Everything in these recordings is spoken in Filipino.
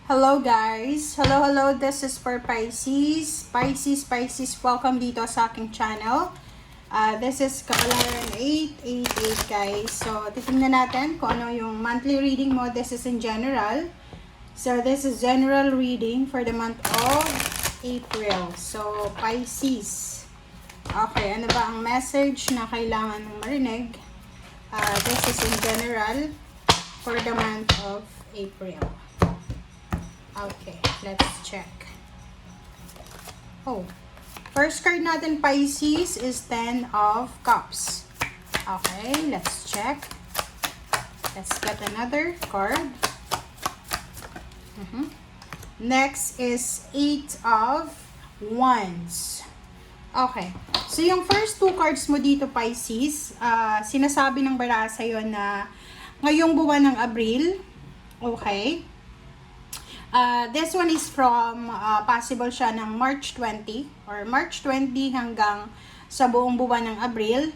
Hello guys! Hello! This is for Pisces. Pisces, welcome dito sa aking channel. This is Kapalaran 888 guys. So, titingnan natin kung ano yung monthly reading mo. This is in general. So, this is general reading for the month of April. So, Pisces. Okay, ano ba ang message na kailangan mong marinig? This is in general for the month of April. Okay, let's check. Oh, first card natin Pisces is 10 of Cups. Okay, let's check. Let's get another card. Next is 8 of Wands. Okay, so yung first two cards mo dito Pisces, sinasabi ng baraha sa'yo na ngayong buwan ng Abril, okay, this one is from, possible siya ng March 20 or March 20 hanggang sa buong buwan ng Abril.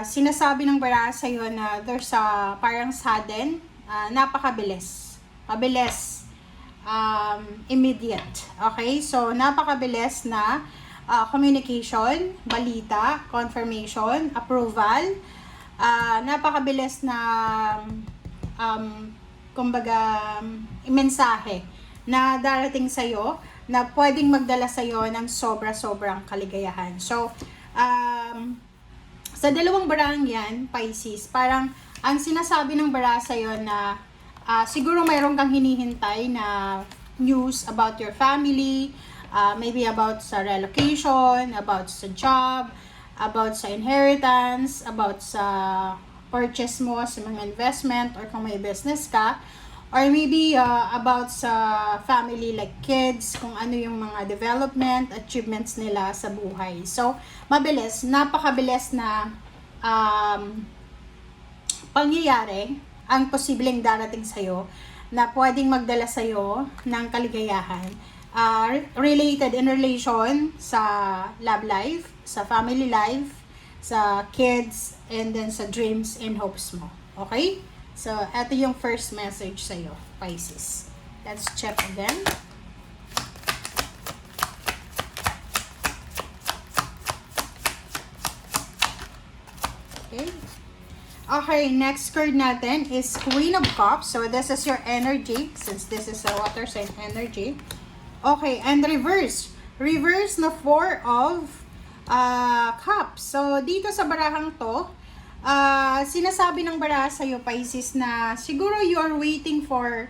Sinasabi ng baraha sa'yo na there's a parang sudden, napakabilis. Mabilis. Immediate. Okay? So, napakabilis na communication, balita, confirmation, approval. Napakabilis na kumbaga, mensahe na darating sa'yo na pwedeng magdala sa'yo ng sobra-sobrang kaligayahan. So, sa dalawang barang yan, Pisces, parang ang sinasabi ng baraha sa'yo na siguro mayroon kang hinihintay na news about your family, maybe about sa relocation, about sa job, about sa inheritance, about sa purchase mo sa mga investment or kung may business ka, or maybe about sa family like kids, kung ano yung mga development, achievements nila sa buhay. So, mabilis, napakabilis na pangyayari ang posibleng darating sa'yo na pwedeng magdala sa'yo ng kaligayahan related in relation sa love life, sa family life, sa kids, and then sa dreams and hopes mo. Okay? So, ito yung first message sa'yo, Pisces. Let's check again. Okay. Okay, next card natin is Queen of Cups. So, this is your energy, since this is a water sign energy. Okay, and reverse. Reverse na 4 of Cups. So, dito sa barahang to, sinasabi ng baraha sa'yo, Pisces, na siguro you are waiting for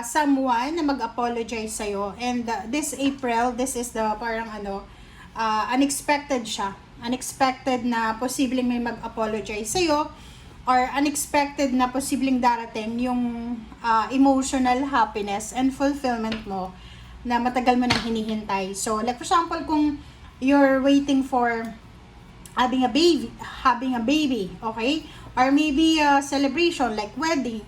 someone na mag-apologize sa'yo. And this April, this is the parang unexpected siya. Unexpected na posibleng may mag-apologize sa'yo, or unexpected na posibleng darating yung emotional happiness and fulfillment mo na matagal mo nang hinihintay. So, like for example, kung you're waiting for having a baby, okay? Or maybe a celebration like wedding,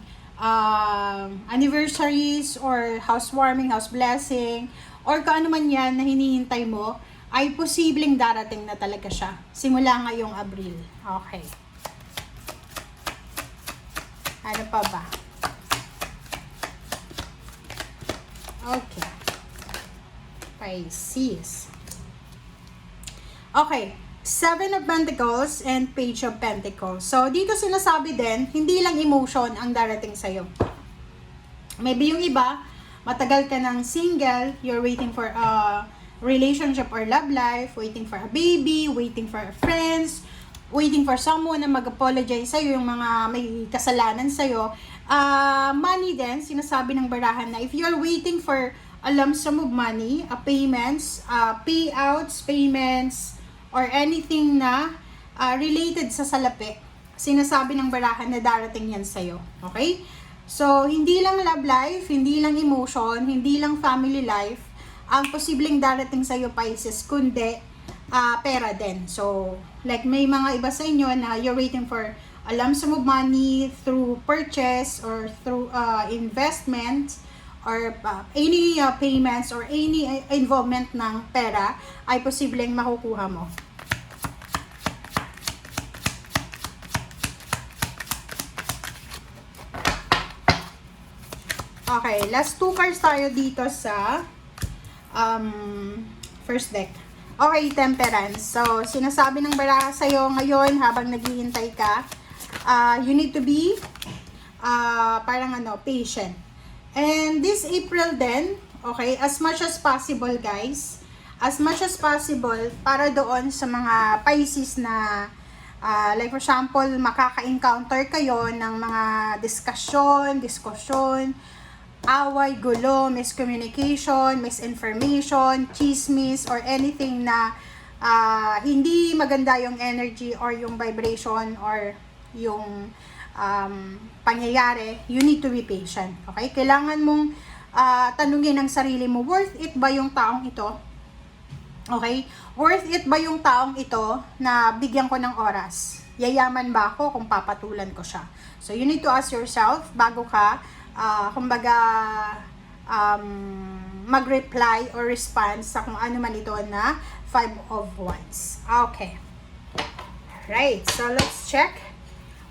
anniversaries, or housewarming, house blessing, or kung ano man yan na hinihintay mo, ay posibleng darating na talaga siya. Simula ngayong Abril. Okay. Ano pa ba? Okay. Pisces. Okay, 7 of Pentacles and Page of Pentacles. So, dito sinasabi din, hindi lang emotion ang darating sa'yo. Maybe yung iba, matagal ka ng single, you're waiting for a relationship or love life, waiting for a baby, waiting for friends, waiting for someone na mag-apologize sa'yo, yung mga may kasalanan sa'yo. Money din, sinasabi ng barahan na if you're waiting for a lump sum of money, payments, payments, or anything na related sa salapi, sinasabi ng barahan na darating yan sa'yo. Okay? So, hindi lang love life, hindi lang emotion, hindi lang family life, ang posibleng darating sa'yo, Pisces, kundi pera din. So, like may mga iba sa inyo na you're waiting for a lump sum of money through purchase or through investment, or any payments or any involvement ng pera ay posibleng makukuha mo. Okay, last 2 cards tayo dito sa first deck. Okay, Temperance. So, sinasabi ng baraha sa'yo ngayon habang naghihintay ka, you need to be patient. And this April then, okay, as much as possible guys, as much as possible para doon sa mga Pisces na like for example, makaka-encounter kayo ng mga diskusyon, away, gulo, miscommunication, misinformation, chismis, or anything na hindi maganda yung energy or yung vibration or yung pangyayari, you need to be patient. Okay? Kailangan mong tanungin ang sarili mo, worth it ba yung taong ito? Okay? Worth it ba yung taong ito na bigyan ko ng oras? Yayaman ba ako kung papatulan ko siya? So, you need to ask yourself bago ka, mag-reply or respond sa kung ano man ito na 5 of Wands. Okay. Right. So, let's check.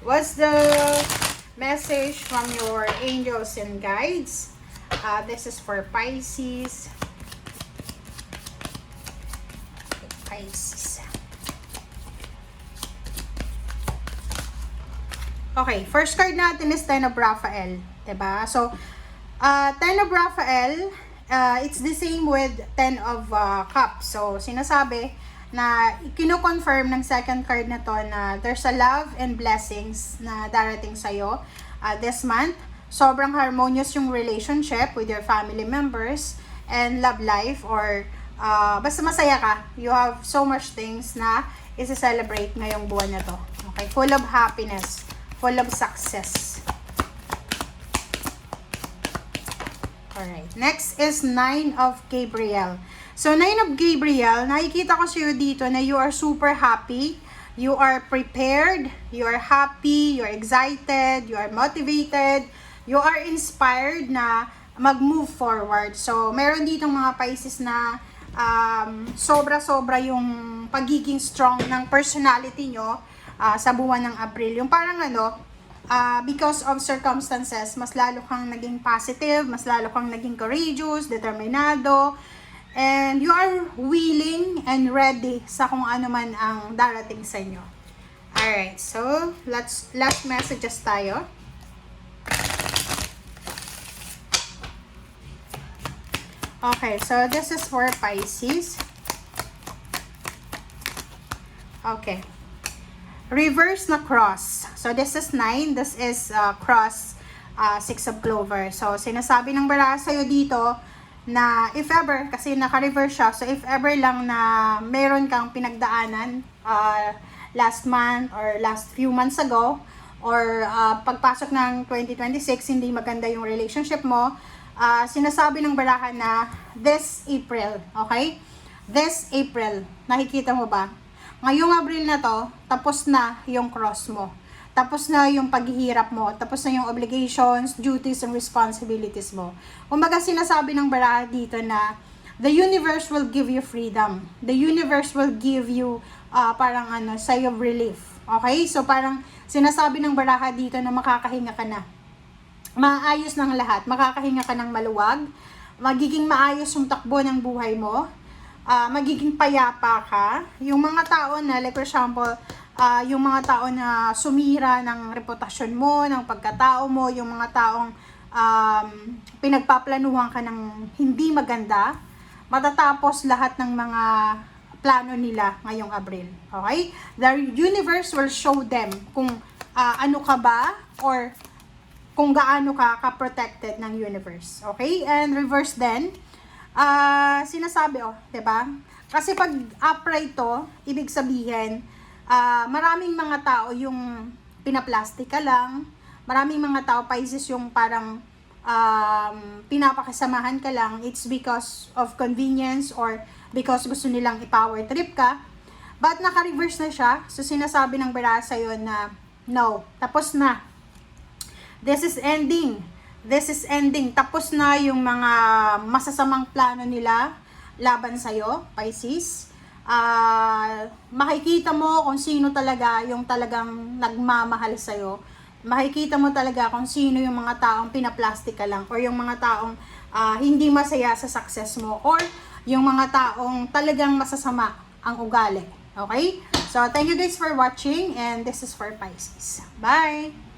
What's the message from your angels and guides? This is for Pisces. Okay, first card natin is Ten of Raphael, diba? So, Ten of Raphael, it's the same with Ten of Cups. So, sinasabi na kino-confirm ng second card na to na there's a love and blessings na darating sa'yo this month. Sobrang harmonious yung relationship with your family members and love life, or basta masaya ka. You have so much things na isa-celebrate ngayong buwan na to. Okay, full of happiness, full of success. Alright, next is Nine of Gabriel. So, Nine of Gabriel, nakikita ko sa'yo dito na you are super happy, you are prepared, you are happy, you are excited, you are motivated, you are inspired na mag-move forward. So, meron ditong mga Pisces na sobra-sobra yung pagiging strong ng personality nyo sa buwan ng April. Yung parang because of circumstances, mas lalo kang naging positive, mas lalo kang naging courageous, determinado, and you are willing and ready sa kung ano man ang darating sa inyo. Alright, so last messages tayo. Okay, so this is for Pisces. Okay. Reverse na cross. So this is 9, this is cross 6 of clover. So sinasabi ng baraha sa'yo dito na if ever, kasi naka-reverse siya, so if ever lang na meron kang pinagdaanan last month or last few months ago, or pagpasok ng 2026, hindi maganda yung relationship mo, sinasabi ng baraha na this April, okay? This April, nakikita mo ba? Ngayong Abril na to, tapos na yung cross mo. Tapos na yung paghihirap mo. Tapos na yung obligations, duties, and responsibilities mo. Kumbaga sinasabi ng baraha dito na the universe will give you freedom. The universe will give you sigh of relief. Okay? So parang sinasabi ng baraha dito na makakahinga ka na. Maayos ng lahat. Makakahinga ka ng maluwag. Magiging maayos yung takbo ng buhay mo. Magiging payapa ka. Yung mga tao na, like for example, yung mga tao na sumira ng reputasyon mo, ng pagkatao mo, yung mga taong pinagpaplanuhan ka ng hindi maganda, matatapos lahat ng mga plano nila ngayong Abril. Okay? The universe will show them kung ano ka ba or kung gaano ka ka-protected ng universe. Okay? And reverse then, sinasabi, diba? Kasi pag upright to, ibig sabihin, maraming mga tao yung pinaplastic ka lang, maraming mga tao, Pisces, yung parang pinapakasamahan ka lang, it's because of convenience or because gusto nilang i-power trip ka. But naka-reverse na siya, so sinasabi ng baraha sa'yo na, no, tapos na. This is ending. This is ending. Tapos na yung mga masasamang plano nila laban sa'yo, Pisces. Makikita mo kung sino talaga yung talagang nagmamahal sa'yo. makikita mo talaga kung sino yung mga taong pinaplastic ka lang or yung mga taong hindi masaya sa success mo or yung mga taong talagang masasama ang ugali. Okay? So, thank you guys for watching and this is for Pisces. Bye!